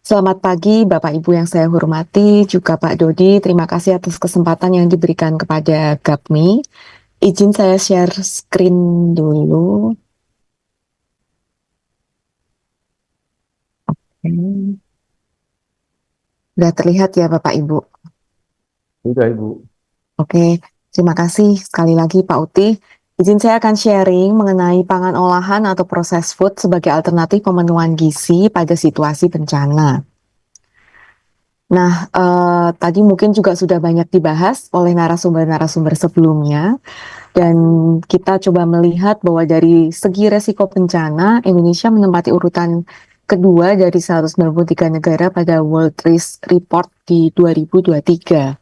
Selamat pagi, Bapak Ibu yang saya hormati, juga Pak Dodi. Terima kasih atas kesempatan yang diberikan kepada GAPMI. Izin saya share screen dulu. Hmm, Sudah terlihat ya Bapak Ibu? Udah Ibu. Oke, terima kasih sekali lagi Pak Uti. Izin saya akan sharing mengenai pangan olahan atau proses food sebagai alternatif pemenuhan gizi pada situasi bencana. Nah, tadi mungkin juga sudah banyak dibahas oleh narasumber-narasumber sebelumnya. Dan kita coba melihat bahwa dari segi resiko bencana, Indonesia menempati urutan kedua dari 193 negara pada World Risk Report di 2023.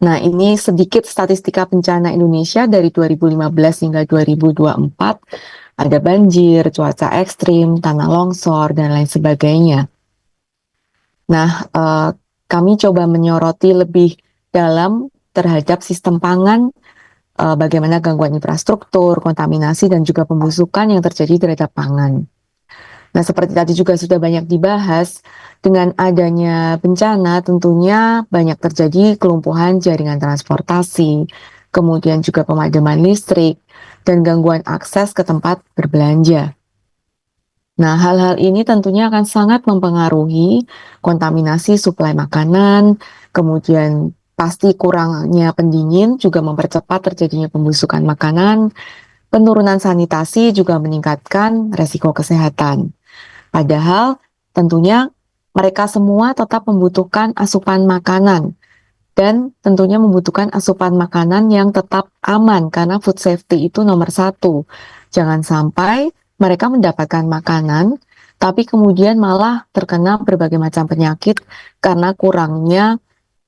Nah, ini sedikit statistika bencana Indonesia dari 2015 hingga 2024. Ada banjir, cuaca ekstrim, tanah longsor, dan lain sebagainya. Nah, kami coba menyoroti lebih dalam terhadap sistem pangan, bagaimana gangguan infrastruktur, kontaminasi, dan juga pembusukan yang terjadi terhadap pangan. Nah, seperti tadi juga sudah banyak dibahas, dengan adanya bencana tentunya banyak terjadi kelumpuhan jaringan transportasi, kemudian juga pemadaman listrik, dan gangguan akses ke tempat berbelanja. Nah, hal-hal ini tentunya akan sangat mempengaruhi kontaminasi suplai makanan, kemudian pasti kurangnya pendingin juga mempercepat terjadinya pembusukan makanan, penurunan sanitasi juga meningkatkan resiko kesehatan. Padahal tentunya mereka semua tetap membutuhkan asupan makanan dan tentunya membutuhkan asupan makanan yang tetap aman karena food safety itu nomor satu. Jangan sampai mereka mendapatkan makanan tapi kemudian malah terkena berbagai macam penyakit karena kurangnya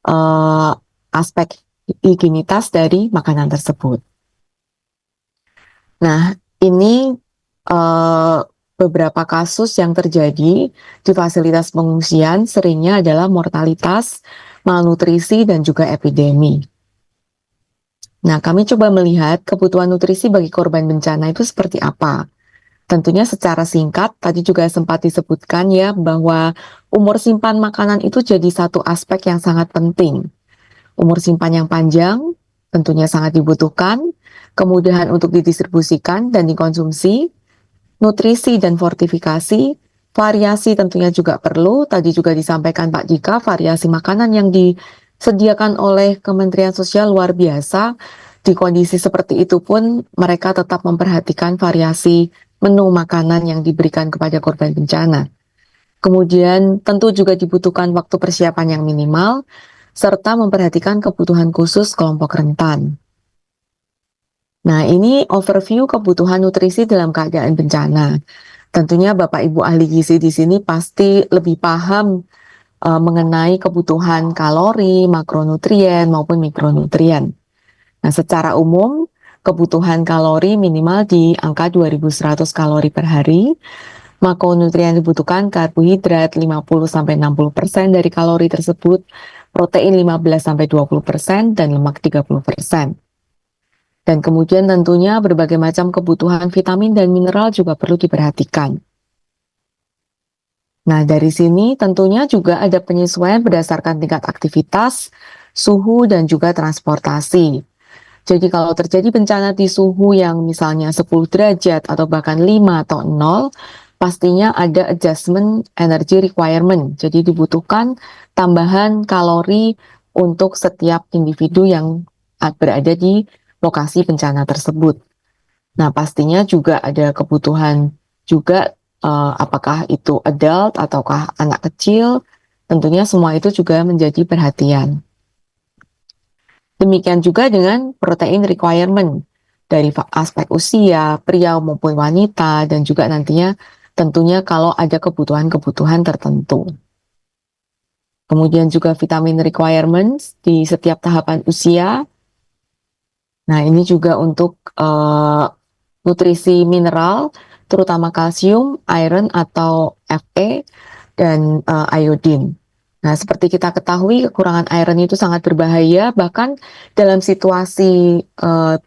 eh, aspek higienitas dari makanan tersebut. Nah, ini eh, beberapa kasus yang terjadi di fasilitas pengungsian seringnya adalah mortalitas, malnutrisi, dan juga epidemi. Nah, kami coba melihat kebutuhan nutrisi bagi korban bencana itu seperti apa. Tentunya secara singkat, tadi juga sempat disebutkan ya bahwa umur simpan makanan itu jadi satu aspek yang sangat penting. Umur simpan yang panjang tentunya sangat dibutuhkan, kemudahan untuk didistribusikan dan dikonsumsi, nutrisi dan fortifikasi, variasi tentunya juga perlu. Tadi juga disampaikan Pak Dika, variasi makanan yang disediakan oleh Kementerian Sosial luar biasa. Di kondisi seperti itu pun mereka tetap memperhatikan variasi menu makanan yang diberikan kepada korban bencana. Kemudian tentu juga dibutuhkan waktu persiapan yang minimal, serta memperhatikan kebutuhan khusus kelompok rentan. Nah, ini overview kebutuhan nutrisi dalam keadaan bencana. Tentunya Bapak Ibu ahli gizi di sini pasti lebih paham mengenai kebutuhan kalori, makronutrien maupun mikronutrien. Nah, secara umum kebutuhan kalori minimal di angka 2.100 kalori per hari. Makronutrien dibutuhkan karbohidrat 50-60% dari kalori tersebut, protein 15-20% dan lemak 30%. Dan kemudian tentunya berbagai macam kebutuhan vitamin dan mineral juga perlu diperhatikan. Nah, dari sini tentunya juga ada penyesuaian berdasarkan tingkat aktivitas, suhu, dan juga transportasi. Jadi kalau terjadi bencana di suhu yang misalnya 10 derajat atau bahkan 5 atau 0, pastinya ada adjustment energy requirement. Jadi dibutuhkan tambahan kalori untuk setiap individu yang berada di lokasi bencana tersebut. Nah, pastinya juga ada kebutuhan juga apakah itu adult ataukah anak kecil, tentunya semua itu juga menjadi perhatian. Demikian juga dengan protein requirement dari aspek usia, pria maupun wanita, dan juga nantinya tentunya kalau ada kebutuhan-kebutuhan tertentu. Kemudian juga vitamin requirements di setiap tahapan usia. Nah, ini juga untuk nutrisi mineral, terutama kalsium, iron atau Fe, dan iodine. Nah, seperti kita ketahui, kekurangan iron itu sangat berbahaya, bahkan dalam situasi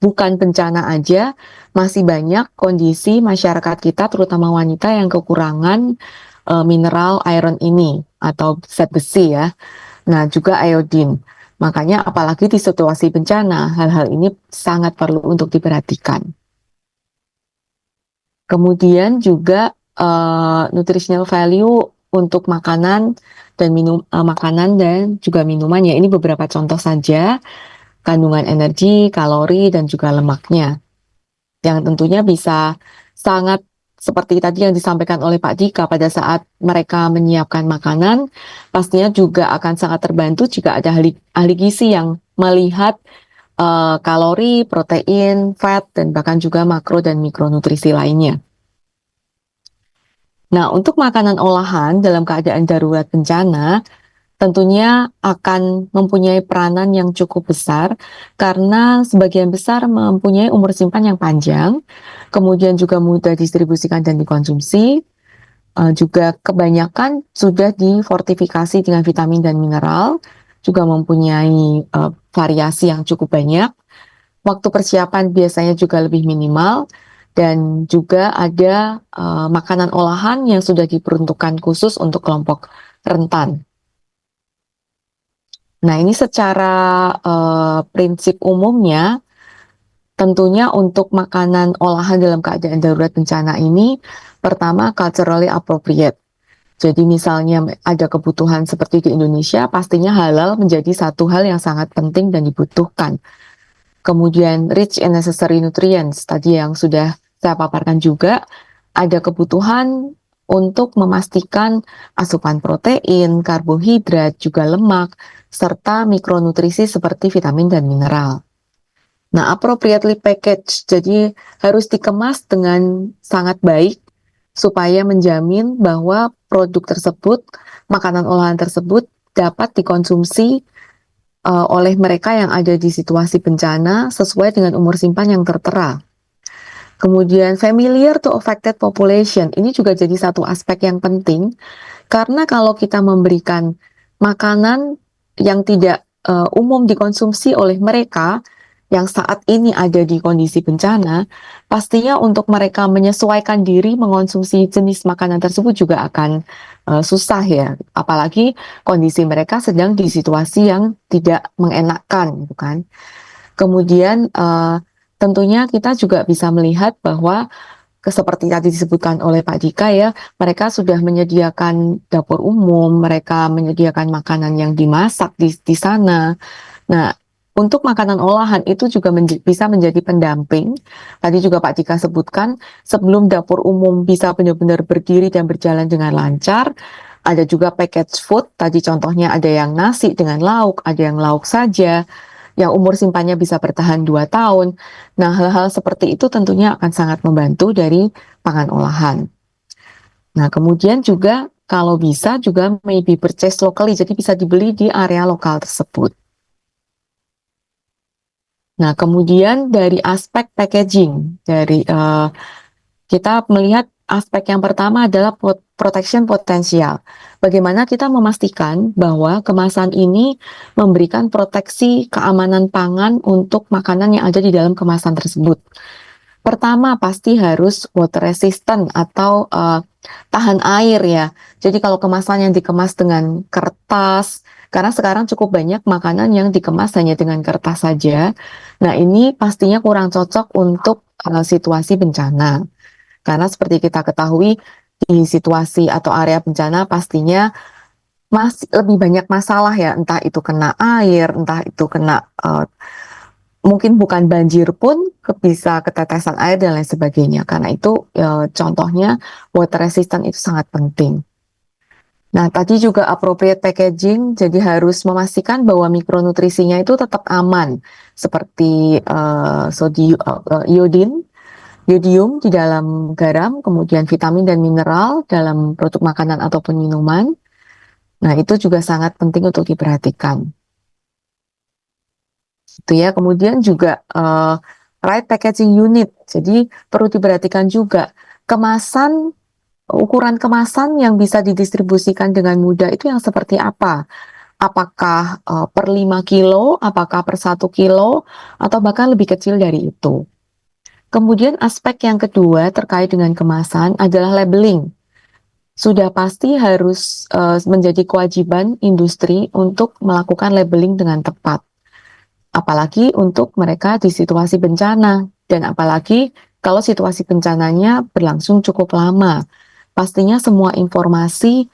bukan bencana aja, masih banyak kondisi masyarakat kita, terutama wanita yang kekurangan mineral iron ini atau zat besi ya. Nah, juga iodin. Makanya apalagi di situasi bencana, hal-hal ini sangat perlu untuk diperhatikan. Kemudian juga nutritional value untuk makanan dan juga minuman ya. Ini beberapa contoh saja, kandungan energi, kalori dan juga lemaknya. Yang tentunya bisa sangat seperti tadi yang disampaikan oleh Pak Dika pada saat mereka menyiapkan makanan, pastinya juga akan sangat terbantu jika ada ahli gizi yang melihat kalori, protein, fat, dan bahkan juga makro dan mikronutrisi lainnya. Nah, untuk makanan olahan dalam keadaan darurat bencana, tentunya akan mempunyai peranan yang cukup besar karena sebagian besar mempunyai umur simpan yang panjang, kemudian juga mudah distribusikan dan dikonsumsi, juga kebanyakan sudah difortifikasi dengan vitamin dan mineral, juga mempunyai variasi yang cukup banyak. Waktu persiapan biasanya juga lebih minimal dan juga ada makanan olahan yang sudah diperuntukkan khusus untuk kelompok rentan. Nah, ini secara prinsip umumnya, tentunya untuk makanan olahan dalam keadaan darurat bencana ini, pertama culturally appropriate. Jadi misalnya ada kebutuhan seperti di Indonesia, pastinya halal menjadi satu hal yang sangat penting dan dibutuhkan. Kemudian rich in necessary nutrients, tadi yang sudah saya paparkan juga, ada kebutuhan untuk memastikan asupan protein, karbohidrat, juga lemak, serta mikronutrisi seperti vitamin dan mineral. Nah, appropriately packaged, jadi harus dikemas dengan sangat baik supaya menjamin bahwa produk tersebut, makanan olahan tersebut dapat dikonsumsi oleh mereka yang ada di situasi bencana sesuai dengan umur simpan yang tertera. Kemudian familiar to affected population, ini juga jadi satu aspek yang penting karena kalau kita memberikan makanan yang tidak umum dikonsumsi oleh mereka yang saat ini ada di kondisi bencana, pastinya untuk mereka menyesuaikan diri mengonsumsi jenis makanan tersebut juga akan susah ya. Apalagi kondisi mereka sedang di situasi yang tidak mengenakan, gitu kan. Kemudian tentunya kita juga bisa melihat bahwa seperti tadi disebutkan oleh Pak Dika ya, mereka sudah menyediakan dapur umum, mereka menyediakan makanan yang dimasak di sana. Nah, untuk makanan olahan itu juga bisa menjadi pendamping. Tadi juga Pak Dika sebutkan, sebelum dapur umum bisa benar-benar berdiri dan berjalan dengan lancar, ada juga packaged food, tadi contohnya ada yang nasi dengan lauk, ada yang lauk saja, yang umur simpannya bisa bertahan 2 tahun. Nah, hal-hal seperti itu tentunya akan sangat membantu dari pangan olahan. Nah, kemudian juga kalau bisa juga maybe purchase locally, jadi bisa dibeli di area lokal tersebut. Nah, kemudian dari aspek packaging, kita melihat aspek yang pertama adalah protection potensial. Bagaimana kita memastikan bahwa kemasan ini memberikan proteksi keamanan pangan untuk makanan yang ada di dalam kemasan tersebut. Pertama, pasti harus water resistant atau tahan air ya. Jadi kalau kemasan yang dikemas dengan kertas, karena sekarang cukup banyak makanan yang dikemas hanya dengan kertas saja. Nah, ini pastinya kurang cocok untuk situasi bencana. Karena seperti kita ketahui di situasi atau area bencana pastinya masih lebih banyak masalah ya, entah itu kena air, entah itu kena mungkin bukan banjir pun bisa ketetesan air dan lain sebagainya. Karena itu contohnya water resistant itu sangat penting. Nah, tadi juga appropriate packaging, jadi harus memastikan bahwa mikronutrisinya itu tetap aman, seperti iodium di dalam garam, kemudian vitamin dan mineral dalam produk makanan ataupun minuman. Nah, itu juga sangat penting untuk diperhatikan. Itu ya, kemudian juga right packaging unit. Jadi perlu diperhatikan juga ukuran kemasan yang bisa didistribusikan dengan mudah itu yang seperti apa? Apakah per 5 kilo, apakah per 1 kilo, atau bahkan lebih kecil dari itu. Kemudian aspek yang kedua terkait dengan kemasan adalah labeling. sudah pasti harus menjadi kewajiban industri untuk melakukan labeling dengan tepat. Apalagi untuk mereka di situasi bencana, dan apalagi kalau situasi bencananya berlangsung cukup lama. Pastinya semua informasi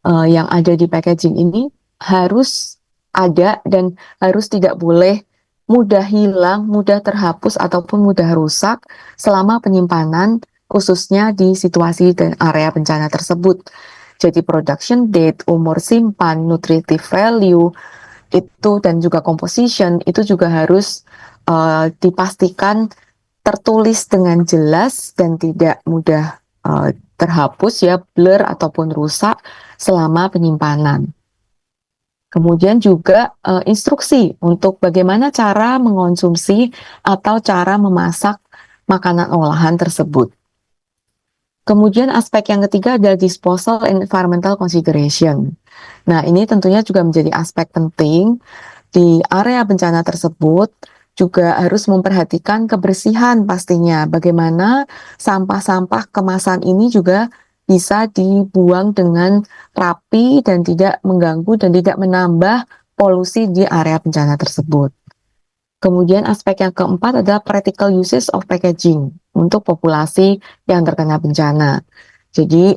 yang ada di packaging ini harus ada dan harus tidak boleh mudah hilang, mudah terhapus ataupun mudah rusak selama penyimpanan khususnya di situasi dan area bencana tersebut. Jadi production date, umur simpan, nutritive value itu dan juga composition itu juga harus dipastikan tertulis dengan jelas dan tidak mudah terhapus ya, blur ataupun rusak selama penyimpanan. Kemudian juga instruksi untuk bagaimana cara mengonsumsi atau cara memasak makanan olahan tersebut. Kemudian aspek yang ketiga adalah disposal and environmental consideration. Nah, ini tentunya juga menjadi aspek penting di area bencana tersebut, juga harus memperhatikan kebersihan pastinya. Bagaimana sampah-sampah kemasan ini juga bisa dibuang dengan rapi dan tidak mengganggu dan tidak menambah polusi di area bencana tersebut. Kemudian aspek yang keempat adalah practical uses of packaging untuk populasi yang terkena bencana. Jadi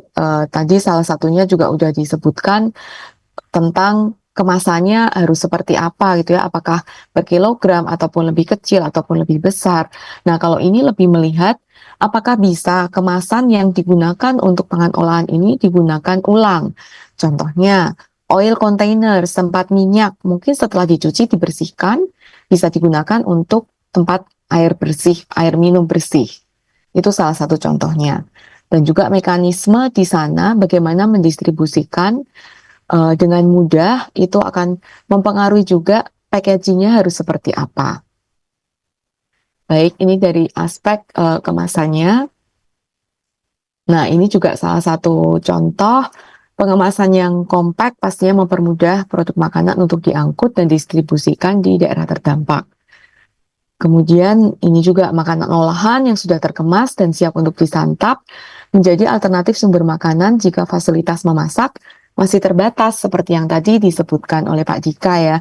tadi salah satunya juga sudah disebutkan tentang kemasannya harus seperti apa gitu ya, apakah per kilogram ataupun lebih kecil ataupun lebih besar. Nah, kalau ini lebih melihat apakah bisa kemasan yang digunakan untuk pangan olahan ini digunakan ulang. Contohnya, oil container, tempat minyak, mungkin setelah dicuci dibersihkan, bisa digunakan untuk tempat air bersih, air minum bersih. Itu salah satu contohnya. Dan juga mekanisme di sana bagaimana mendistribusikan dengan mudah itu akan mempengaruhi juga packagingnya harus seperti apa. Baik, ini dari aspek kemasannya. Nah, ini juga salah satu contoh pengemasan yang kompak pastinya mempermudah produk makanan untuk diangkut dan distribusikan di daerah terdampak. Kemudian ini juga makanan olahan yang sudah terkemas dan siap untuk disantap menjadi alternatif sumber makanan jika fasilitas memasak masih terbatas seperti yang tadi disebutkan oleh Pak Dika ya.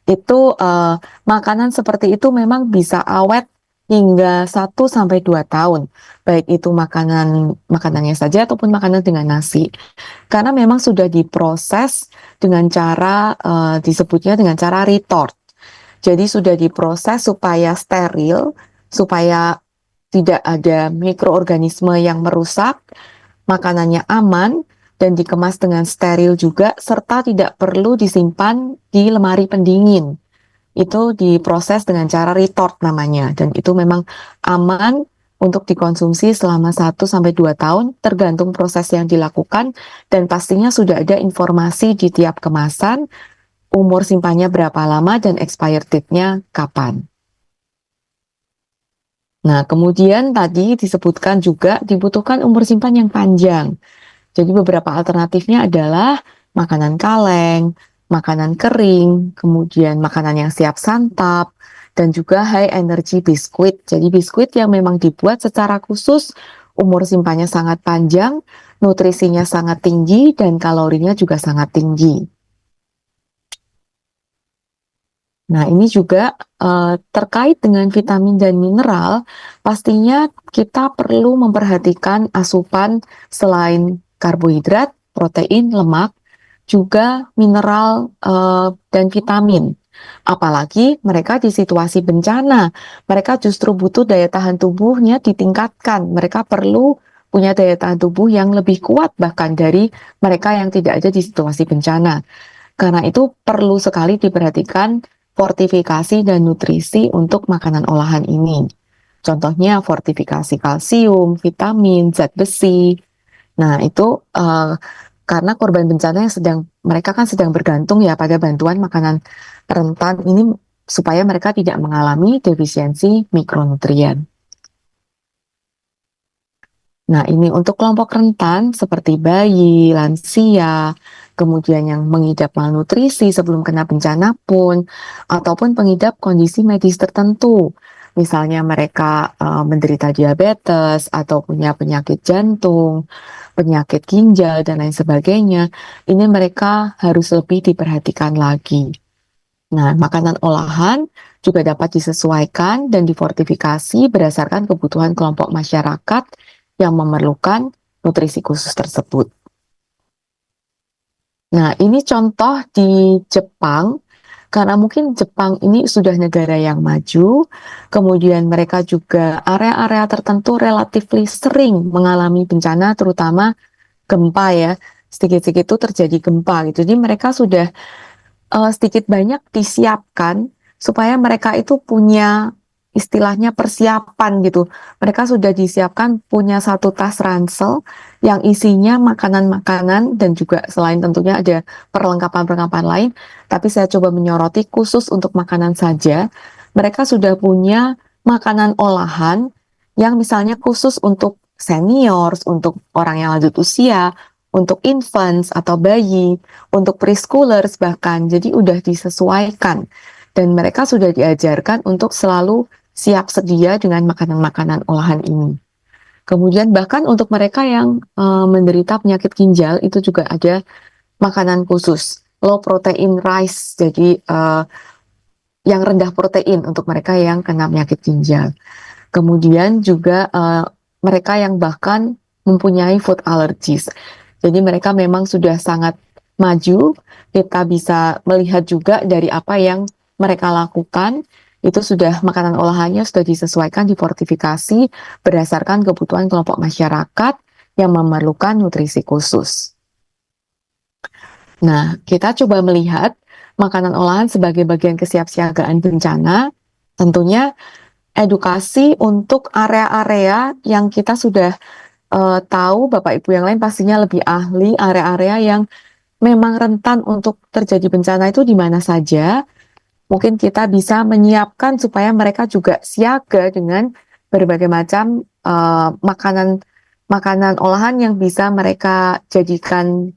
Itu makanan seperti itu memang bisa awet hingga 1 sampai 2 tahun. Baik itu makanannya saja ataupun makanan dengan nasi. Karena memang sudah diproses dengan cara disebutnya dengan cara retort. Jadi sudah diproses supaya steril, supaya tidak ada mikroorganisme yang merusak, makanannya aman, dan dikemas dengan steril juga, serta tidak perlu disimpan di lemari pendingin. Itu diproses dengan cara retort namanya, dan itu memang aman untuk dikonsumsi selama 1 sampai 2 tahun, tergantung proses yang dilakukan, dan pastinya sudah ada informasi di tiap kemasan, umur simpannya berapa lama dan expired date-nya kapan. Nah, kemudian tadi disebutkan juga dibutuhkan umur simpan yang panjang. Jadi beberapa alternatifnya adalah makanan kaleng, makanan kering, kemudian makanan yang siap santap, dan juga high energy biskuit. Jadi biskuit yang memang dibuat secara khusus, umur simpannya sangat panjang, nutrisinya sangat tinggi, dan kalorinya juga sangat tinggi. Nah, ini juga terkait dengan vitamin dan mineral, pastinya kita perlu memperhatikan asupan selain karbohidrat, protein, lemak, juga mineral dan vitamin. Apalagi mereka di situasi bencana, mereka justru butuh daya tahan tubuhnya ditingkatkan. Mereka perlu punya daya tahan tubuh yang lebih kuat bahkan dari mereka yang tidak ada di situasi bencana. Karena itu perlu sekali diperhatikan fortifikasi dan nutrisi untuk makanan olahan ini. Contohnya fortifikasi kalsium, vitamin, zat besi. Nah, itu karena korban bencana yang mereka kan sedang bergantung ya pada bantuan makanan rentan ini supaya mereka tidak mengalami defisiensi mikronutrien. Nah, ini untuk kelompok rentan seperti bayi, lansia, kemudian yang mengidap malnutrisi sebelum kena bencana pun, ataupun pengidap kondisi medis tertentu. misalnya mereka menderita diabetes atau punya penyakit jantung, penyakit ginjal, dan lain sebagainya, ini mereka harus lebih diperhatikan lagi. Nah, makanan olahan juga dapat disesuaikan dan difortifikasi berdasarkan kebutuhan kelompok masyarakat yang memerlukan nutrisi khusus tersebut. Nah, ini contoh di Jepang, karena mungkin Jepang ini sudah negara yang maju, kemudian mereka juga area-area tertentu relatifly sering mengalami bencana, terutama gempa ya. Sedikit-sedikit itu terjadi gempa gitu. Jadi mereka sudah sedikit banyak disiapkan supaya mereka itu punya istilahnya persiapan gitu. Mereka sudah disiapkan punya satu tas ransel yang isinya makanan-makanan dan juga selain tentunya ada perlengkapan-perlengkapan lain, tapi saya coba menyoroti khusus untuk makanan saja. Mereka sudah punya makanan olahan yang misalnya khusus untuk seniors, untuk orang yang lanjut usia, untuk infants atau bayi, untuk preschoolers bahkan. Jadi udah disesuaikan dan mereka sudah diajarkan untuk selalu siap sedia dengan makanan-makanan olahan ini. Kemudian bahkan untuk mereka yang menderita penyakit ginjal itu juga ada makanan khusus, low protein rice. Jadi yang rendah protein untuk mereka yang kena penyakit ginjal. Kemudian juga mereka yang bahkan mempunyai food allergies. Jadi mereka memang sudah sangat maju. Kita bisa melihat juga dari apa yang mereka lakukan. Itu sudah makanan olahannya sudah disesuaikan, difortifikasi berdasarkan kebutuhan kelompok masyarakat yang memerlukan nutrisi khusus. Nah, kita coba melihat makanan olahan sebagai bagian kesiapsiagaan bencana. Tentunya edukasi untuk area-area yang kita sudah tahu, Bapak Ibu yang lain pastinya lebih ahli, area-area yang memang rentan untuk terjadi bencana itu di mana saja. Mungkin kita bisa menyiapkan supaya mereka juga siaga dengan berbagai macam makanan makanan olahan yang bisa mereka jadikan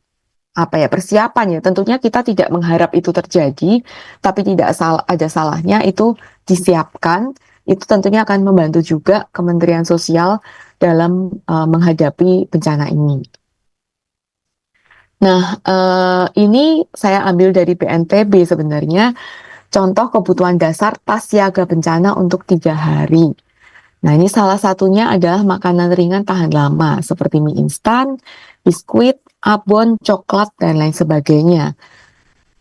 apa ya persiapan ya. Tentunya kita tidak mengharap itu terjadi, tapi tidak ada salahnya itu disiapkan. Itu tentunya akan membantu juga Kementerian Sosial dalam menghadapi bencana ini. Nah, ini saya ambil dari BNPB sebenarnya, contoh kebutuhan dasar tas siaga bencana untuk 3 hari. Nah, ini salah satunya adalah makanan ringan tahan lama, seperti mie instan, biskuit, abon, coklat, dan lain sebagainya.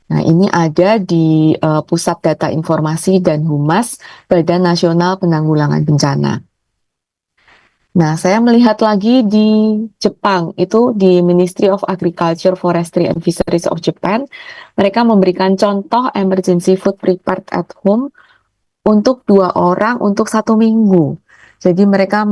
Nah, ini ada di Pusat Data Informasi dan Humas Badan Nasional Penanggulangan Bencana. Nah, saya melihat lagi di Jepang, itu di Ministry of Agriculture, Forestry, and Fisheries of Japan, mereka memberikan contoh emergency food prepared at home untuk 2 orang untuk 1 minggu. Jadi mereka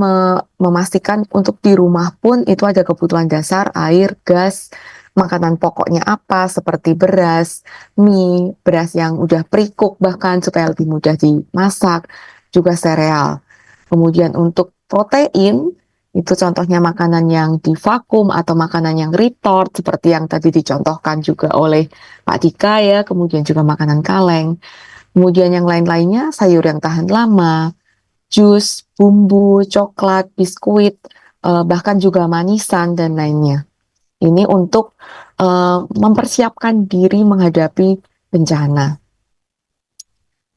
memastikan untuk di rumah pun itu ada kebutuhan dasar, air, gas, makanan pokoknya apa, seperti beras, mie, beras yang udah pre-cook bahkan supaya lebih mudah dimasak, juga sereal. Kemudian untuk protein, itu contohnya makanan yang divakum atau makanan yang retort, seperti yang tadi dicontohkan juga oleh Pak Dika ya, kemudian juga makanan kaleng. Kemudian yang lain-lainnya, sayur yang tahan lama, jus, bumbu, coklat, biskuit, bahkan juga manisan dan lainnya. Ini untuk mempersiapkan diri menghadapi bencana.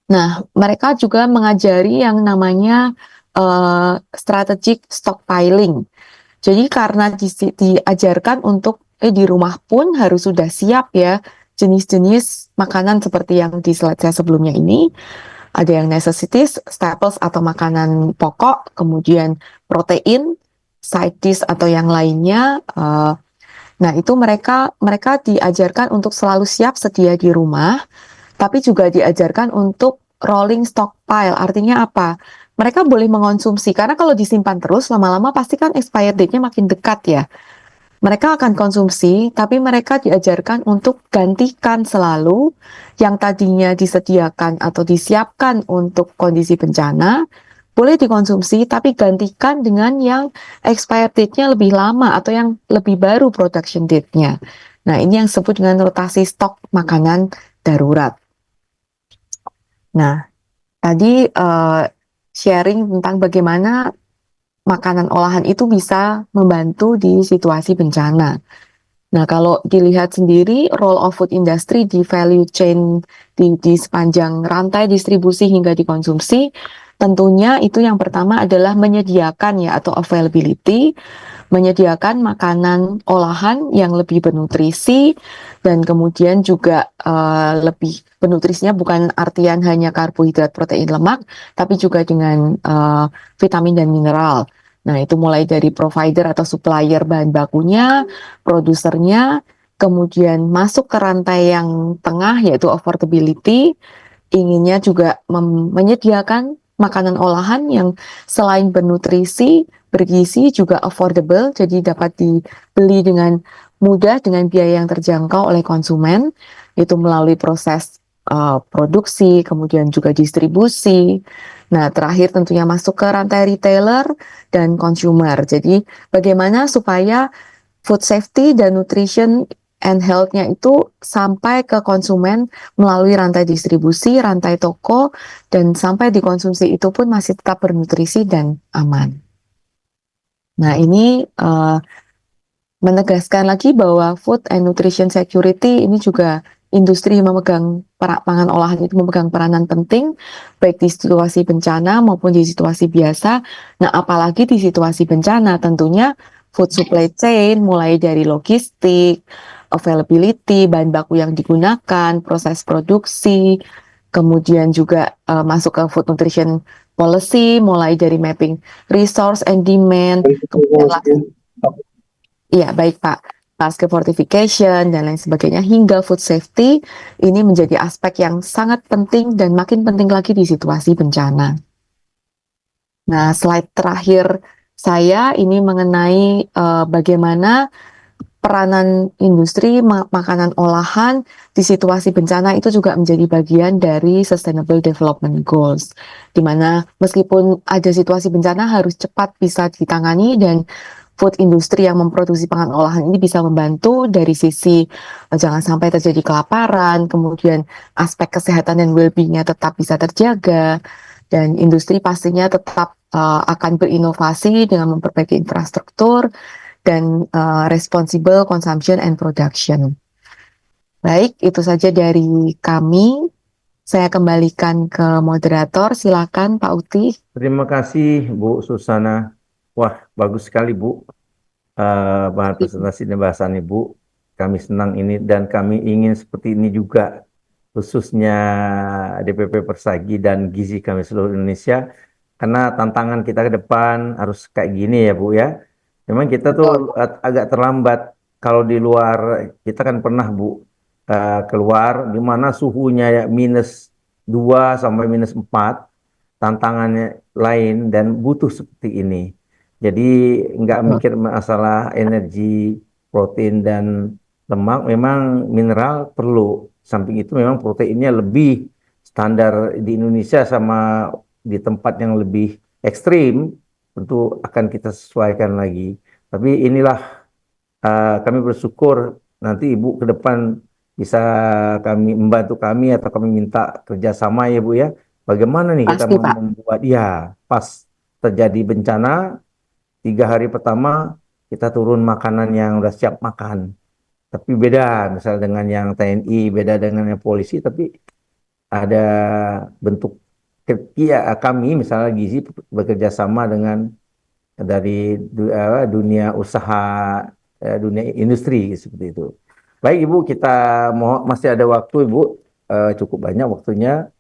Nah, mereka juga mengajari yang namanya strategic stockpiling. Jadi karena diajarkan untuk di rumah pun harus sudah siap ya jenis-jenis makanan seperti yang di slide saya sebelumnya ini. Ada yang necessities, staples atau makanan pokok, kemudian protein, side dish atau yang lainnya. Nah, itu mereka diajarkan untuk selalu siap sedia di rumah, tapi juga diajarkan untuk rolling stockpile. Artinya apa? Mereka boleh mengonsumsi, karena kalau disimpan terus, lama-lama pasti kan expired date-nya makin dekat ya. Mereka akan konsumsi, tapi mereka diajarkan untuk gantikan selalu yang tadinya disediakan atau disiapkan untuk kondisi bencana, boleh dikonsumsi, tapi gantikan dengan yang expired date-nya lebih lama atau yang lebih baru production date-nya. Nah, ini yang disebut dengan rotasi stok makanan darurat. Nah, tadi sharing tentang bagaimana makanan olahan itu bisa membantu di situasi bencana. Nah, kalau dilihat sendiri, role of food industry di value chain di sepanjang rantai distribusi hingga dikonsumsi, tentunya itu yang pertama adalah menyediakan ya atau availability, menyediakan makanan olahan yang lebih bernutrisi dan kemudian juga lebih bernutrisinya bukan artian hanya karbohidrat, protein, lemak, tapi juga dengan vitamin dan mineral. Nah, itu mulai dari provider atau supplier bahan bakunya, produsernya, kemudian masuk ke rantai yang tengah yaitu affordability, inginnya juga menyediakan makanan olahan yang selain bernutrisi, bergizi juga affordable, jadi dapat dibeli dengan mudah dengan biaya yang terjangkau oleh konsumen, itu melalui proses produksi, kemudian juga distribusi. Nah, terakhir tentunya masuk ke rantai retailer dan consumer. Jadi, bagaimana supaya food safety dan nutrition and health-nya itu sampai ke konsumen melalui rantai distribusi, rantai toko, dan sampai dikonsumsi itu pun masih tetap bernutrisi dan aman. Nah, ini menegaskan lagi bahwa food and nutrition security ini juga industri yang memegang pangan olahan itu memegang peranan penting baik di situasi bencana maupun di situasi biasa. Nah, apalagi di situasi bencana tentunya food supply chain mulai dari logistik, availability, bahan baku yang digunakan, proses produksi, kemudian juga masuk ke food nutrition policy mulai dari mapping resource and demand, kemudian iya, baik Pak. Pasca fortification dan lain sebagainya hingga food safety ini menjadi aspek yang sangat penting dan makin penting lagi di situasi bencana. Nah, slide terakhir saya ini mengenai bagaimana peranan industri makanan olahan di situasi bencana itu juga menjadi bagian dari Sustainable Development Goals, di mana meskipun ada situasi bencana harus cepat bisa ditangani dan food industri yang memproduksi pangan olahan ini bisa membantu dari sisi jangan sampai terjadi kelaparan, kemudian aspek kesehatan dan well-being-nya tetap bisa terjaga, dan industri pastinya tetap akan berinovasi dengan memperbaiki infrastruktur dan responsible consumption and production. Baik, itu saja dari kami. Saya kembalikan ke moderator. Silakan Pak Uti. Terima kasih Bu Susana. Wah, bagus sekali Bu. Bahan presentasi dan bahasan Ibu. Kami senang ini dan kami ingin seperti ini juga. Khususnya DPP Persagi dan Gizi kami seluruh Indonesia. Karena tantangan kita ke depan harus kayak gini ya Bu ya. Memang kita tuh agak terlambat. Kalau di luar, kita kan pernah Bu keluar di mana suhunya ya minus 2 sampai minus 4, tantangannya lain dan butuh seperti ini. Jadi nggak mikir masalah energi, protein dan lemak, memang mineral perlu. Samping itu memang proteinnya lebih standar di Indonesia sama di tempat yang lebih ekstrim, tentu akan kita sesuaikan lagi. Tapi inilah kami bersyukur nanti Ibu ke depan bisa kami membantu kami atau kami minta kerjasama ya Bu ya. Bagaimana nih kita Pasti Pak. membuat ya pas terjadi bencana 3 hari pertama kita turun makanan yang udah siap makan. Tapi beda misal dengan yang TNI, beda dengan yang polisi, tapi ada bentuk ya, kami misalnya Gizi bekerja sama dengan dari dunia usaha, dunia industri seperti itu. Baik Ibu, kita mau masih ada waktu Ibu, cukup banyak waktunya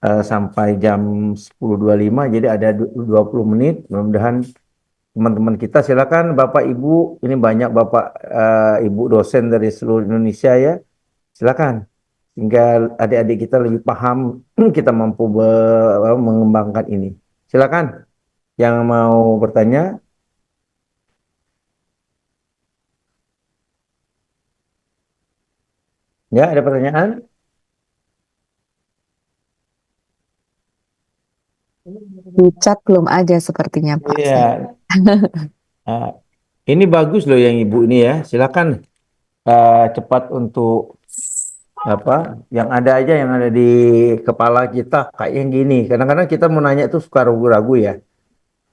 sampai jam 10.25, jadi ada 20 menit. Mudah-mudahan teman-teman kita silakan Bapak Ibu, ini banyak Bapak Ibu dosen dari seluruh Indonesia ya. Silakan. Sehingga adik-adik kita lebih paham kita mampu mengembangkan ini. Silakan yang mau bertanya. Ya, ada pertanyaan? Di chat belum ada sepertinya Pak. Iya. Ah, ini bagus loh yang Ibu ini ya. Silakan cepat untuk apa yang ada aja yang ada di kepala kita kayak yang gini. Kadang-kadang kita mau nanya tuh suka ragu-ragu ya.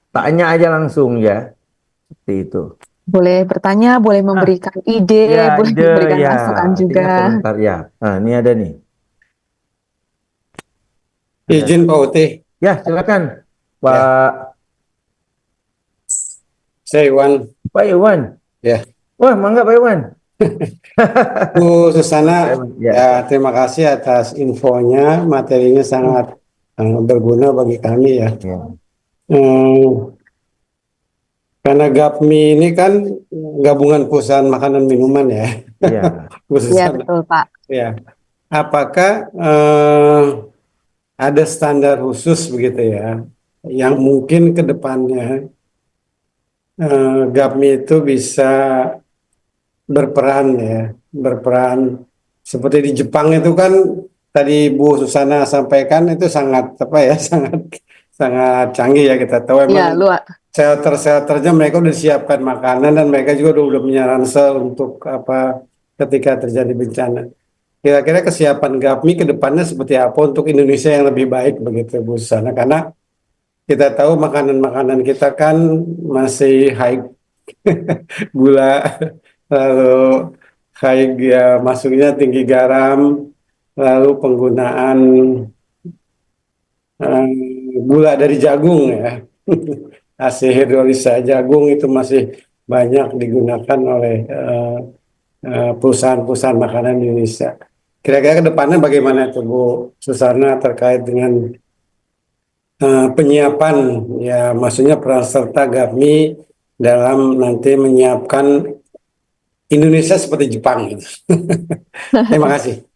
Tanya aja langsung ya, seperti itu. Boleh bertanya, boleh Ah, memberikan ide, ya boleh ide memberikan ya, masukan juga. artinya komentar ya. Nah, ini ada nih. Ada. Izin Pak Uti, Ya, silakan, ya, Pak saya Iwan, Pak Iwan. ya. Wah, mangga Pak Iwan. Bu Susana, Pak Iwan, ya. ya terima kasih atas infonya, materinya sangat berguna bagi kami ya. Ya, Hmm, karena GAPMI ini kan gabungan perusahaan makanan minuman ya, ya. Bu Iya, Susana. betul, Pak. Ya, apakah ada standar khusus begitu ya, yang mungkin ke depannya GAPMI itu bisa berperan ya, berperan seperti di Jepang itu kan tadi Bu Susana sampaikan itu sangat apa ya, sangat sangat canggih ya kita tahu Iya, emang luar. shelter-shelternya mereka udah siapkan makanan dan mereka juga udah punya ransel untuk apa ketika terjadi bencana. Kira-kira kesiapan GAPMI ke depannya seperti apa untuk Indonesia yang lebih baik begitu Bu Susana karena kita tahu makanan-makanan kita kan masih high gula, lalu ya masuknya tinggi garam, lalu penggunaan eh, gula dari jagung ya. Hasil hidrolisa jagung itu masih banyak digunakan oleh perusahaan-perusahaan makanan di Indonesia. Kira-kira ke depannya bagaimana itu Bu Susana terkait dengan penyiapan ya maksudnya peran serta GAPMI dalam nanti menyiapkan Indonesia seperti Jepang gitu. Terima kasih.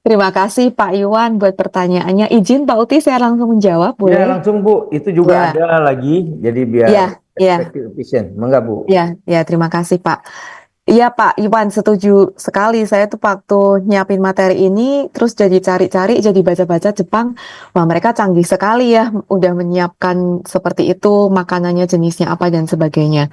Terima kasih Pak Iwan buat pertanyaannya. Izin Pak Uti saya langsung menjawab, Ya, boleh? langsung Bu. Itu juga Ya, ada lagi, jadi biar ya, ya, efektif efisien. Mangga Bu. ya, ya. Terima kasih Pak. Iya Pak Iwan, setuju sekali. Saya tuh waktu nyiapin materi ini, terus jadi cari-cari, jadi baca-baca Jepang. Wah mereka canggih sekali ya, udah menyiapkan seperti itu, makanannya jenisnya apa dan sebagainya.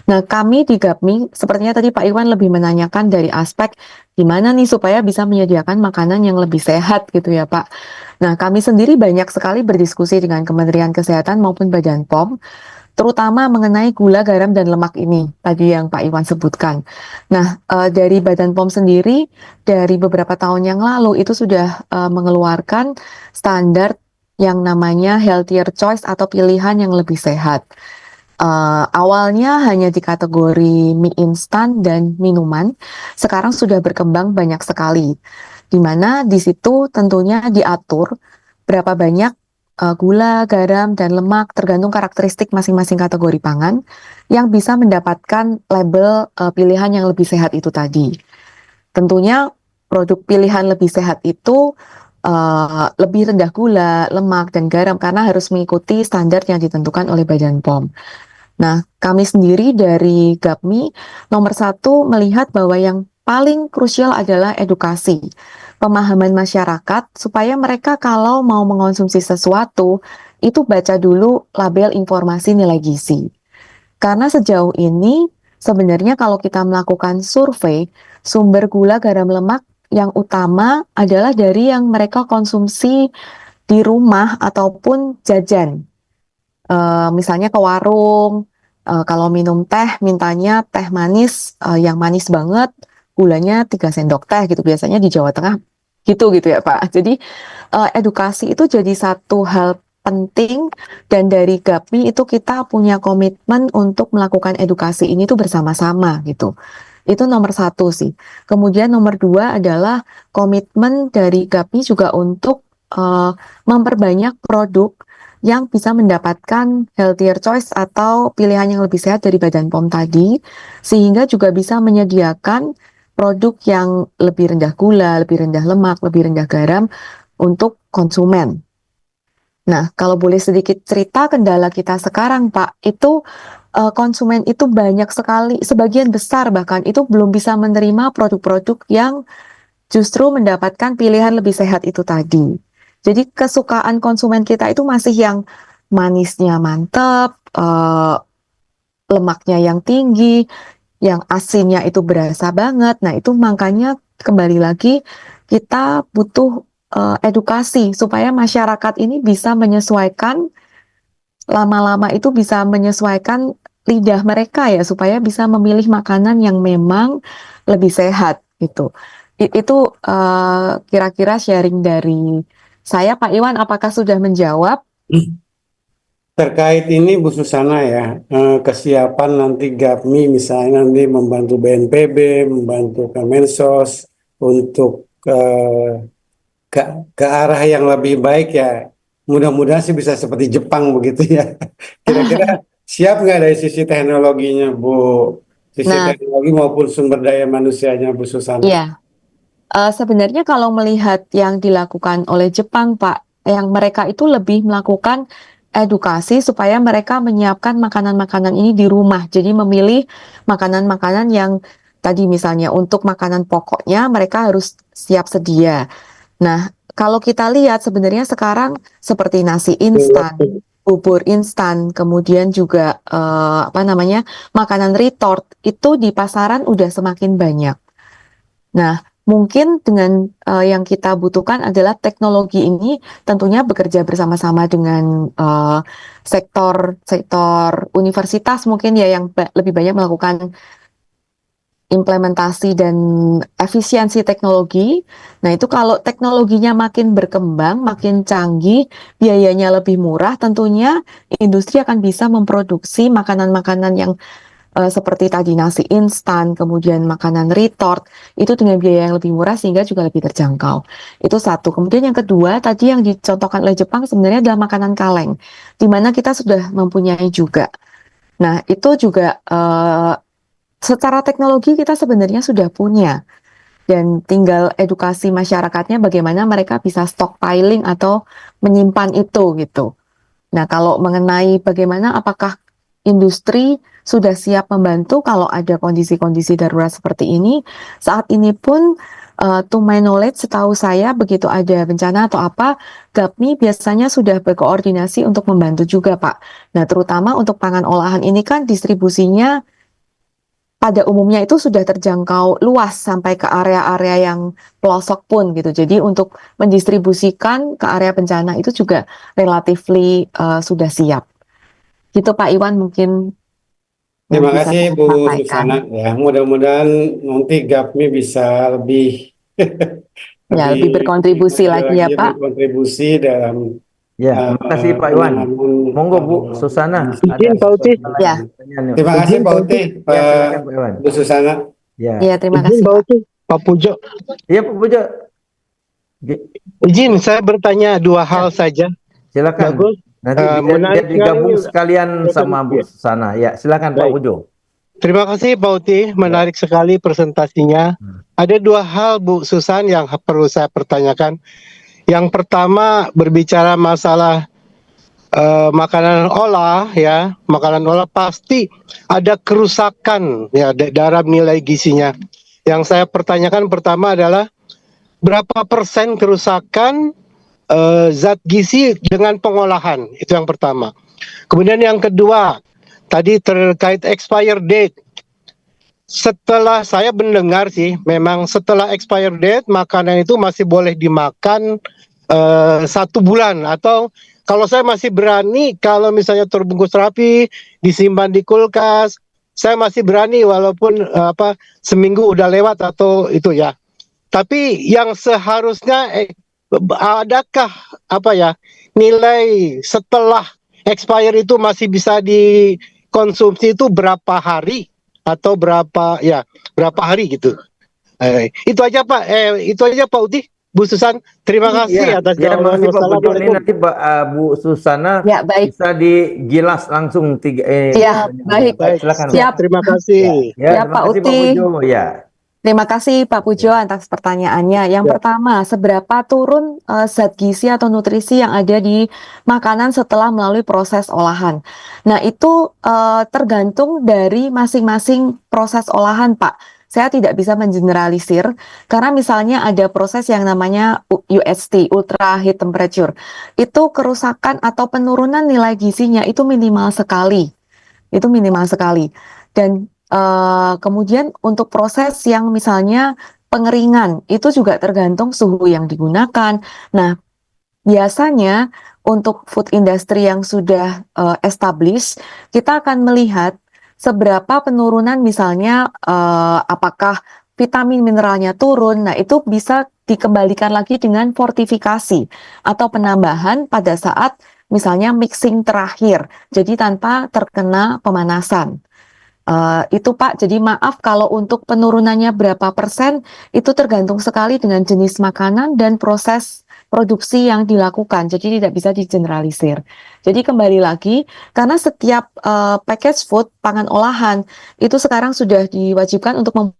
Nah kami di GAPMI, sepertinya tadi Pak Iwan lebih menanyakan dari aspek gimana nih supaya bisa menyediakan makanan yang lebih sehat gitu ya Pak. Nah kami sendiri banyak sekali berdiskusi dengan Kementerian Kesehatan maupun Badan POM, terutama mengenai gula, garam, dan lemak ini, tadi yang Pak Iwan sebutkan. Nah, dari Badan POM sendiri, dari beberapa tahun yang lalu, itu sudah mengeluarkan standar yang namanya healthier choice atau pilihan yang lebih sehat. Awalnya hanya di kategori mie instan dan minuman, sekarang sudah berkembang banyak sekali, di mana di situ tentunya diatur berapa banyak gula, garam, dan lemak tergantung karakteristik masing-masing kategori pangan yang bisa mendapatkan label pilihan yang lebih sehat itu tadi. Tentunya produk pilihan lebih sehat itu lebih rendah gula, lemak, dan garam karena harus mengikuti standar yang ditentukan oleh Badan POM. Nah, kami sendiri dari GAPMI nomor satu melihat bahwa yang paling krusial adalah edukasi, pemahaman masyarakat supaya mereka kalau mau mengonsumsi sesuatu itu baca dulu label informasi nilai gizi. Karena sejauh ini sebenarnya kalau kita melakukan survei, sumber gula, garam, lemak yang utama adalah dari yang mereka konsumsi di rumah ataupun jajan. Misalnya ke warung, kalau minum teh mintanya teh manis yang manis banget, gulanya 3 sendok teh gitu biasanya di Jawa Tengah gitu gitu ya Pak. Jadi edukasi itu jadi satu hal penting dan dari GAPMI itu kita punya komitmen untuk melakukan edukasi ini tuh bersama-sama gitu. Itu nomor satu sih. Kemudian nomor dua adalah komitmen dari GAPMI juga untuk memperbanyak produk yang bisa mendapatkan healthier choice atau pilihan yang lebih sehat dari Badan POM tadi, sehingga juga bisa menyediakan produk yang lebih rendah gula, lebih rendah lemak, lebih rendah garam untuk konsumen. Nah, kalau boleh sedikit cerita kendala kita sekarang, Pak, itu konsumen itu banyak sekali, sebagian besar bahkan itu belum bisa menerima produk-produk yang justru mendapatkan pilihan lebih sehat itu tadi. Jadi kesukaan konsumen kita itu masih yang manisnya mantep, lemaknya yang tinggi, yang asinnya itu berasa banget. Nah, itu makanya kembali lagi kita butuh edukasi supaya masyarakat ini bisa menyesuaikan, lama-lama itu bisa menyesuaikan lidah mereka ya, supaya bisa memilih makanan yang memang lebih sehat gitu. Itu kira-kira sharing dari saya, Pak Iwan. Apakah sudah menjawab? Terkait ini Bu Susana ya, kesiapan nanti GAPMI misalnya nanti membantu BNPB, membantu Kemensos untuk ke, ke arah yang lebih baik ya. Mudah-mudahan sih bisa seperti Jepang begitu ya. Kira-kira siap nggak dari sisi teknologinya Bu? Sisi Nah, teknologi maupun sumber daya manusianya Bu Susana. iya. Sebenarnya kalau melihat yang dilakukan oleh Jepang, Pak, yang mereka itu lebih melakukan edukasi supaya mereka menyiapkan makanan-makanan ini di rumah. Jadi memilih makanan-makanan yang tadi misalnya untuk makanan pokoknya mereka harus siap sedia. Nah, kalau kita lihat sebenarnya sekarang seperti nasi instan, bubur instan, kemudian juga apa namanya, makanan retort itu di pasaran udah semakin banyak. Nah, mungkin dengan yang kita butuhkan adalah teknologi ini tentunya bekerja bersama-sama dengan sektor universitas mungkin ya yang lebih banyak melakukan implementasi dan efisiensi teknologi. Nah, itu kalau teknologinya makin berkembang, makin canggih, biayanya lebih murah, tentunya industri akan bisa memproduksi makanan-makanan yang seperti tadi nasi instan, kemudian makanan retort, itu dengan biaya yang lebih murah sehingga juga lebih terjangkau. Itu satu. Kemudian yang kedua, tadi yang dicontohkan oleh Jepang sebenarnya adalah makanan kaleng, di mana kita sudah mempunyai juga. Nah, itu juga secara teknologi kita sebenarnya sudah punya, dan tinggal edukasi masyarakatnya bagaimana mereka bisa stockpiling atau menyimpan itu gitu. Nah, kalau mengenai bagaimana apakah industri sudah siap membantu kalau ada kondisi-kondisi darurat seperti ini, saat ini pun to my knowledge, setahu saya begitu ada bencana atau apa, GAPMI biasanya sudah berkoordinasi untuk membantu juga, Pak. Nah, terutama untuk pangan olahan ini kan distribusinya pada umumnya itu sudah terjangkau luas sampai ke area-area yang pelosok pun gitu. Jadi untuk mendistribusikan ke area bencana itu juga relatively sudah siap. Gitu Pak Iwan mungkin yang Terima bisa kasih saya Bu sampaikan. Susana ya. Mudah-mudahan nanti GAPMI bisa lebih Ya, lebih lebih berkontribusi maju lagi lagi ya Pak. berkontribusi dalam Ya, makasih Pak Iwan. penanganan Monggo Bu Susana, ada Izin Pak Uti, sesuatu lagi Ya, pertanyaan yuk. Terima kasih izin Pak Pak Uti, Uti, Ya, silakan Pak Iwan. Bu Susana. Ya, ya terima izin kasih Pak Pak. Uti, Pak Pujo. iya Pak Pujo. Izin saya bertanya dua Ya, hal saja. silakan. Bagus. Nanti biar Menarik sekali digabung ini. sekalian sama Bu Susana. Ya, silakan Pak Baik. Pujo. Terima kasih Pak Uti, menarik sekali presentasinya. Ada dua hal Bu Susan yang perlu saya pertanyakan. Yang pertama berbicara masalah makanan olah ya, makanan olah pasti ada kerusakan ya dalam nilai gizinya. Yang saya pertanyakan pertama adalah berapa persen kerusakan zat gizi dengan pengolahan, itu yang pertama. Kemudian yang kedua, tadi terkait expire date. Setelah saya mendengar sih, memang setelah expire date makanan itu masih boleh dimakan 1 bulan, atau kalau saya masih berani kalau misalnya terbungkus rapi, disimpan di kulkas, saya masih berani walaupun seminggu udah lewat atau itu ya. Tapi yang seharusnya adakah nilai setelah expire itu masih bisa dikonsumsi itu berapa hari atau berapa hari gitu. Itu aja Pak. Itu aja Pak Uti. Bu Susan, terima kasih atas Ya, jawaban. makasih Pak Pujo. Ini Wassalamualaikum. nanti Bu Susana Ya, baik. bisa digilas langsung Ya, baik. Baik, silakan. Siap. terima kasih. Ya, Ya, terima Pak kasih Pak Uti. Pujo. Ya. Terima kasih Pak Pujo atas pertanyaannya. Yang Ya. pertama, seberapa turun zat gizi atau nutrisi yang ada di makanan setelah melalui proses olahan? Nah, itu tergantung dari masing-masing proses olahan, Pak. Saya tidak bisa mengeneralisir, karena misalnya ada proses yang namanya UHT, Ultra High Temperature. Itu kerusakan atau penurunan nilai gizinya itu minimal sekali. Itu minimal sekali. Dan kemudian untuk proses yang misalnya pengeringan itu juga tergantung suhu yang digunakan. Nah, biasanya untuk food industry yang sudah established, kita akan melihat seberapa penurunan misalnya apakah vitamin mineralnya turun. Nah, itu bisa dikembalikan lagi dengan fortifikasi atau penambahan pada saat misalnya mixing terakhir. Jadi tanpa terkena pemanasan. Itu Pak, jadi maaf kalau untuk penurunannya berapa persen, itu tergantung sekali dengan jenis makanan dan proses produksi yang dilakukan, jadi tidak bisa digeneralisir. Jadi kembali lagi, karena setiap packaged food, pangan olahan, itu sekarang sudah diwajibkan untuk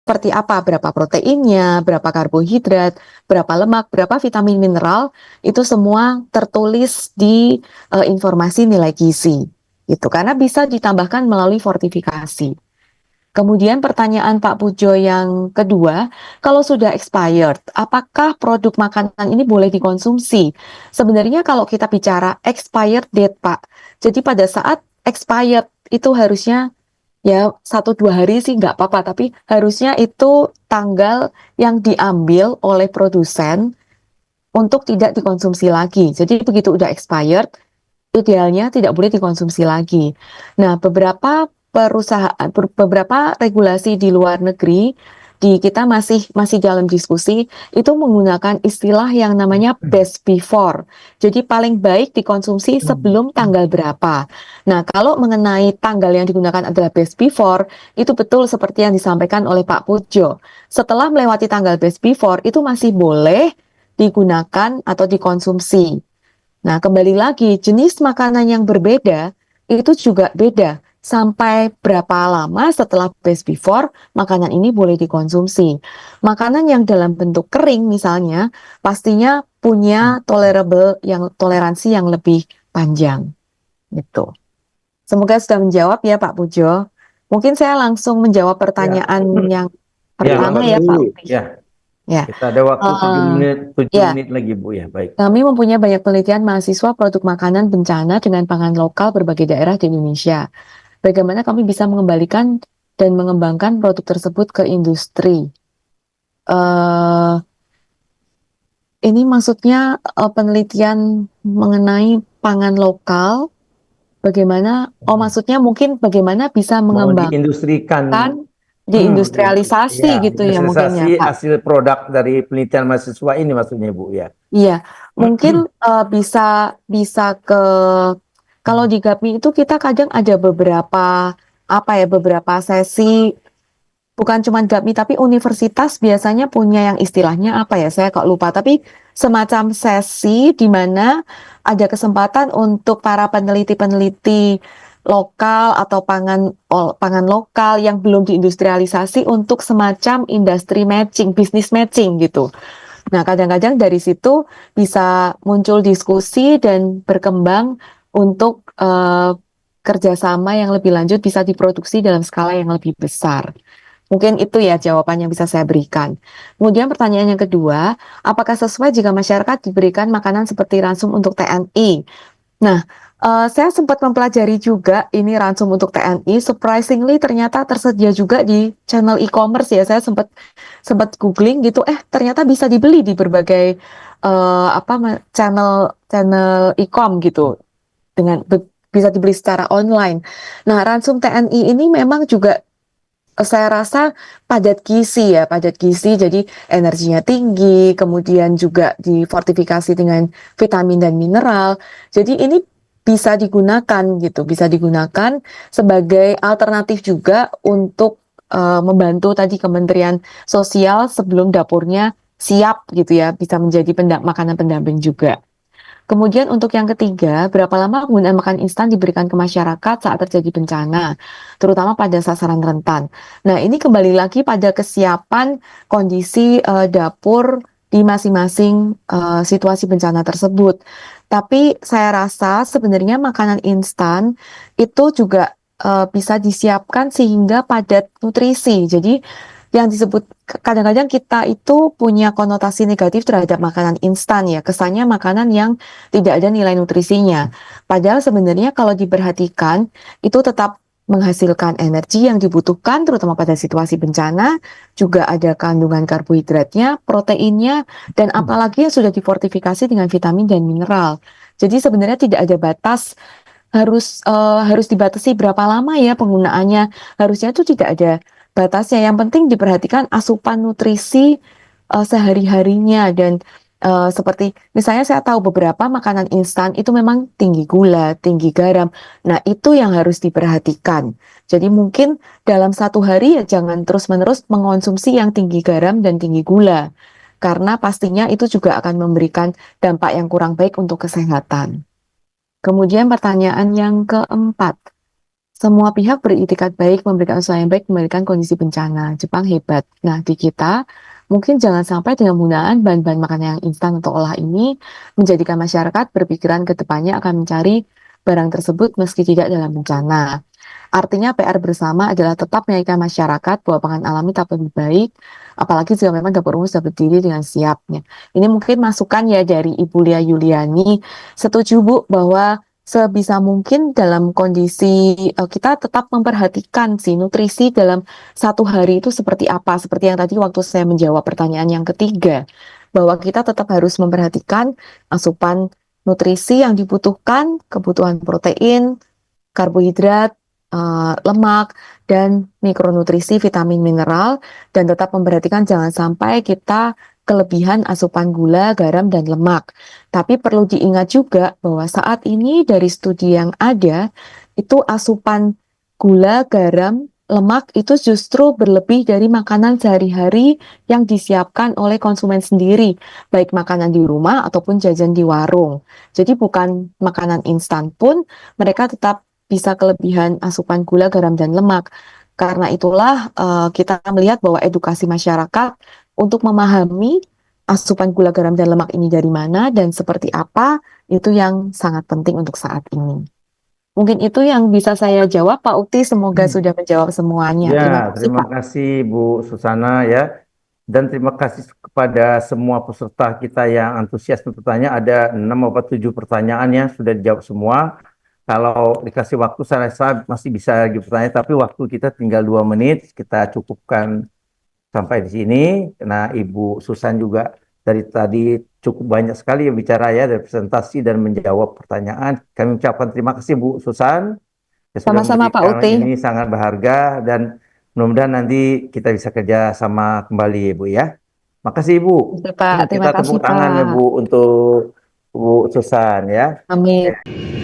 seperti apa, berapa proteinnya, berapa karbohidrat, berapa lemak, berapa vitamin mineral, itu semua tertulis di informasi nilai gizi. Gitu, karena bisa ditambahkan melalui fortifikasi. Kemudian pertanyaan Pak Pujo yang kedua, kalau sudah expired, apakah produk makanan ini boleh dikonsumsi? Sebenarnya kalau kita bicara expired date, Pak, jadi pada saat expired itu harusnya ya 1-2 hari sih nggak apa-apa, tapi harusnya itu tanggal yang diambil oleh produsen untuk tidak dikonsumsi lagi. Jadi begitu udah expired, idealnya tidak boleh dikonsumsi lagi. Nah, beberapa regulasi di luar negeri, di kita masih dalam diskusi, itu menggunakan istilah yang namanya best before. Jadi paling baik dikonsumsi sebelum tanggal berapa. Nah, kalau mengenai tanggal yang digunakan adalah best before, itu betul seperti yang disampaikan oleh Pak Pujo. Setelah melewati tanggal best before, itu masih boleh digunakan atau dikonsumsi. Nah, kembali lagi, jenis makanan yang berbeda itu juga beda. Sampai berapa lama setelah best before, makanan ini boleh dikonsumsi. Makanan yang dalam bentuk kering misalnya, pastinya punya toleransi yang lebih panjang. Gitu. Semoga sudah menjawab ya Pak Pujo. Mungkin saya langsung menjawab pertanyaan yang pertama ya Pak Uti. Ya. Kita ada waktu 7 ya. menit lagi Bu ya, baik. Kami mempunyai banyak penelitian mahasiswa produk makanan bencana dengan pangan lokal berbagai daerah di Indonesia. Bagaimana kami bisa mengembalikan dan mengembangkan produk tersebut ke industri? Ini maksudnya penelitian mengenai pangan lokal, bagaimana? Maksudnya mungkin bagaimana bisa Mau mengembangkan, diindustrikan, diindustrialisasi ya, gitu ya mungkin ya industrialisasi Pak. hasil produk dari penelitian mahasiswa ini maksudnya Bu ya. Iya, mungkin bisa ke kalau di GAPMI itu kita kadang ada beberapa sesi, bukan cuma GAPMI tapi universitas biasanya punya yang istilahnya apa ya, saya kok lupa, tapi semacam sesi di mana ada kesempatan untuk para peneliti-peneliti lokal atau pangan lokal yang belum diindustrialisasi untuk semacam industri matching, business matching gitu. Nah, kadang-kadang dari situ bisa muncul diskusi dan berkembang untuk kerjasama yang lebih lanjut bisa diproduksi dalam skala yang lebih besar. Mungkin itu ya jawaban yang bisa saya berikan. Kemudian pertanyaan yang kedua, apakah sesuai jika masyarakat diberikan makanan seperti ransum untuk TNI? Nah, saya sempat mempelajari juga ini ransum untuk TNI. Surprisingly ternyata tersedia juga di channel e-commerce ya. Saya sempat googling gitu. Ternyata bisa dibeli di berbagai channel e-com gitu. Bisa dibeli secara online. Nah, ransum TNI ini memang juga saya rasa padat gizi ya, jadi energinya tinggi, kemudian juga difortifikasi dengan vitamin dan mineral. Jadi ini bisa digunakan gitu, bisa digunakan sebagai alternatif juga untuk membantu tadi Kementerian Sosial sebelum dapurnya siap gitu ya, bisa menjadi makanan pendamping juga. Kemudian untuk yang ketiga, berapa lama penggunaan makan instan diberikan ke masyarakat saat terjadi bencana, terutama pada sasaran rentan. Nah, ini kembali lagi pada kesiapan kondisi dapur di masing-masing situasi bencana tersebut. Tapi saya rasa sebenarnya makanan instan itu juga bisa disiapkan sehingga padat nutrisi. Jadi yang disebut kadang-kadang kita itu punya konotasi negatif terhadap makanan instan ya, kesannya makanan yang tidak ada nilai nutrisinya. Padahal sebenarnya kalau diperhatikan itu tetap menghasilkan energi yang dibutuhkan terutama pada situasi bencana, juga ada kandungan karbohidratnya, proteinnya, dan apalagi yang sudah difortifikasi dengan vitamin dan mineral. Jadi sebenarnya tidak ada batas harus dibatasi berapa lama ya penggunaannya. Harusnya itu tidak ada batasnya. Yang penting diperhatikan asupan nutrisi sehari-harinya dan seperti misalnya saya tahu beberapa makanan instan itu memang tinggi gula, tinggi garam. Nah, itu yang harus diperhatikan. Jadi mungkin dalam satu hari ya jangan terus-menerus mengonsumsi yang tinggi garam dan tinggi gula. Karena pastinya itu juga akan memberikan dampak yang kurang baik untuk kesehatan. Kemudian pertanyaan yang keempat, semua pihak beritikat baik memberikan usaha yang baik memberikan kondisi bencana. Jepang hebat. Nah, di kita mungkin jangan sampai dengan penggunaan bahan-bahan makanan yang instan atau olah ini menjadikan masyarakat berpikiran ke depannya akan mencari barang tersebut meski tidak dalam bencana. Artinya PR bersama adalah tetap meyakinkan masyarakat bahwa pangan alami tetap lebih baik, apalagi jika memang dapur umum sudah berdiri dengan siapnya. Ini mungkin masukan ya dari Ibu Lia Yuliani. Setuju Bu bahwa sebisa mungkin dalam kondisi kita tetap memperhatikan sih nutrisi dalam satu hari itu seperti apa. Seperti yang tadi waktu saya menjawab pertanyaan yang ketiga, bahwa kita tetap harus memperhatikan asupan nutrisi yang dibutuhkan, kebutuhan protein, karbohidrat, lemak, dan mikronutrisi, vitamin, mineral, dan tetap memperhatikan jangan sampai kita kelebihan asupan gula, garam, dan lemak. Tapi perlu diingat juga bahwa saat ini dari studi yang ada, itu asupan gula, garam, lemak itu justru berlebih dari makanan sehari-hari yang disiapkan oleh konsumen sendiri, baik makanan di rumah ataupun jajan di warung. Jadi bukan makanan instan pun, mereka tetap bisa kelebihan asupan gula, garam, dan lemak. Karena itulah kita melihat bahwa edukasi masyarakat untuk memahami asupan gula, garam, dan lemak ini dari mana dan seperti apa, itu yang sangat penting untuk saat ini. Mungkin itu yang bisa saya jawab, Pak Ukti. Semoga sudah menjawab semuanya. Terima Ya, kasih, terima Pak. kasih Bu Susana ya. Dan terima kasih kepada semua peserta kita yang antusias bertanya. Ada 6 atau 7 pertanyaan yang sudah dijawab semua. Kalau dikasih waktu saya rasa masih bisa lagi bertanya, tapi waktu kita tinggal 2 menit. Kita cukupkan sampai di sini. Nah, Ibu Susan juga dari tadi cukup banyak sekali yang bicara ya, dari presentasi dan menjawab pertanyaan. Kami ucapkan terima kasih Bu Susan yang sudah Sama-sama, Pak memberikan Ukti. ini sangat berharga dan mudah-mudahan nanti kita bisa kerja sama kembali Ibu ya. Makasih Ibu. Oke, Pak. Terima Kita kasih, tepuk tangan ya Pak. Bu untuk Bu Susan ya. Amin.